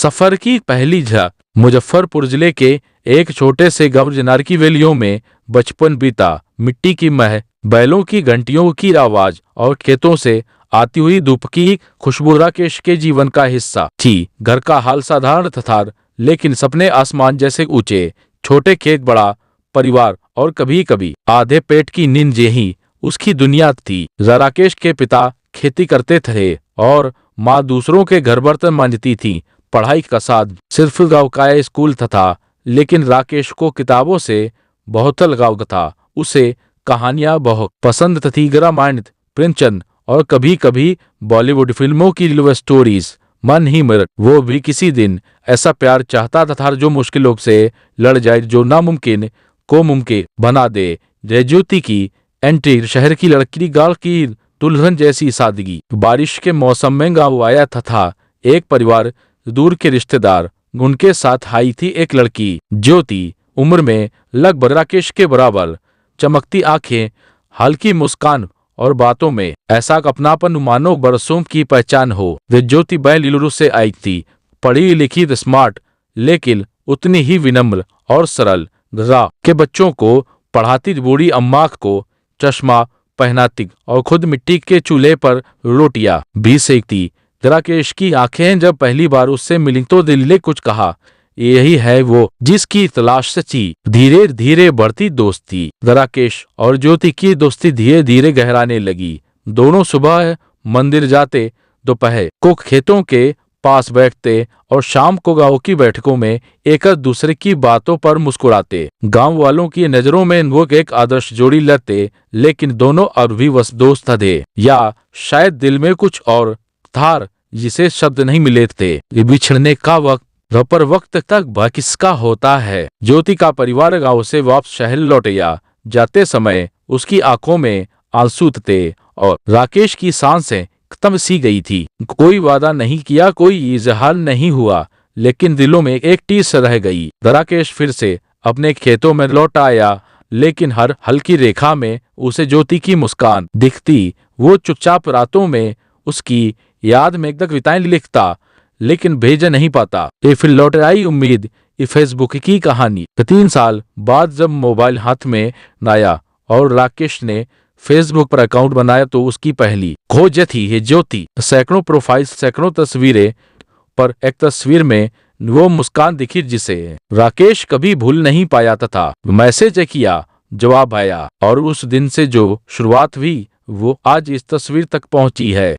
सफर की पहली झलक। मुजफ्फरपुर जिले के एक छोटे से गांव जनार की वैलियों में बचपन बीता। मिट्टी की मह, बैलों की घंटियों की आवाज और खेतों से आती हुई धूप की खुशबू राकेश के जीवन का हिस्सा थी। घर का हाल साधारण था, लेकिन सपने आसमान जैसे ऊंचे। छोटे खेत, बड़ा परिवार और कभी कभी आधे पेट की नींद यही उसकी दुनिया थी। राकेश के पिता खेती करते थे और माँ दूसरों के घर बर्तन मांजती थी। पढ़ाई का साथ सिर्फ गांव का स्कूल था, लेकिन राकेश को किताबों से बहुत लगाव था। उसे कहानियां बहुत पसंद थी, रामायण, प्रेमचंद और कभी कभी बॉलीवुड फिल्मों की लव स्टोरीज। मन ही मन वो भी किसी दिन ऐसा प्यार चाहता था जो मुश्किलों से लड़ जाए, जो नामुमकिन को मुमकिन बना दे। जयज्योति की एंट्री, शहर की लड़की, गाल की दुल्हन जैसी सादगी। बारिश के मौसम में गाँव आया था एक परिवार, दूर के रिश्तेदार। उनके साथ आई थी एक लड़की, ज्योति, उम्र में लगभग राकेश के बराबर। चमकती आंखें, हल्की मुस्कान और बातों में ऐसा अपनापन मानो बरसों की पहचान हो। वे ज्योति बेंगलुरु से आई थी, पढ़ी लिखी, स्मार्ट, लेकिन उतनी ही विनम्र और सरल। रा के बच्चों को पढ़ाती, बूढ़ी अम्मा को चश्मा पहनाती और खुद मिट्टी के चूल्हे पर रोटियां भी सेकती। राकेश की आंखें जब पहली बार उससे मिली तो दिल ने कुछ कहा, यही है वो जिसकी तलाश से थी। धीरे धीरे बढ़ती दोस्ती। राकेश और ज्योति की दोस्ती धीरे धीरे गहराने लगी। दोनों सुबह मंदिर जाते, दोपहर को खेतों के पास बैठते और शाम को गांव की बैठकों में एक दूसरे की बातों पर मुस्कुराते। गांव वालों की नजरों में वो एक आदर्श जोड़ी लगते, लेकिन दोनों अब भी बस दोस्त थे, या शायद दिल में कुछ और था जिसे शब्द नहीं मिले थे। बिछड़ने का वक्त तक वह किसका होता है। ज्योति का परिवार गांव से वापस शहर लौटया। जाते समय उसकी आंखों में आंसू थे और राकेश की सांसें खत्म सी गई थी। कोई वादा नहीं किया, कोई इजहार नहीं हुआ, लेकिन दिलों में एक टीस रह गई। राकेश फिर से अपने खेतों में लौट आया, लेकिन हर हल्की रेखा में उसे ज्योति की मुस्कान दिखती। वो चुपचाप रातों में उसकी याद में एकदम विताएं लिखता, लेकिन भेज नहीं पाता। ये फिर लौट आई उम्मीद, ये फेसबुक की कहानी। 3 साल बाद जब मोबाइल हाथ में आया और राकेश ने फेसबुक पर अकाउंट बनाया तो उसकी पहली खोज थी ये ज्योति। सैकड़ों प्रोफाइल, सैकड़ों तस्वीरें, पर एक तस्वीर में वो मुस्कान दिखी जिसे राकेश कभी भूल नहीं पाया था। मैसेज किया, जवाब आया, और उस दिन से जो शुरुआत हुई वो आज इस तस्वीर तक पहुंची है।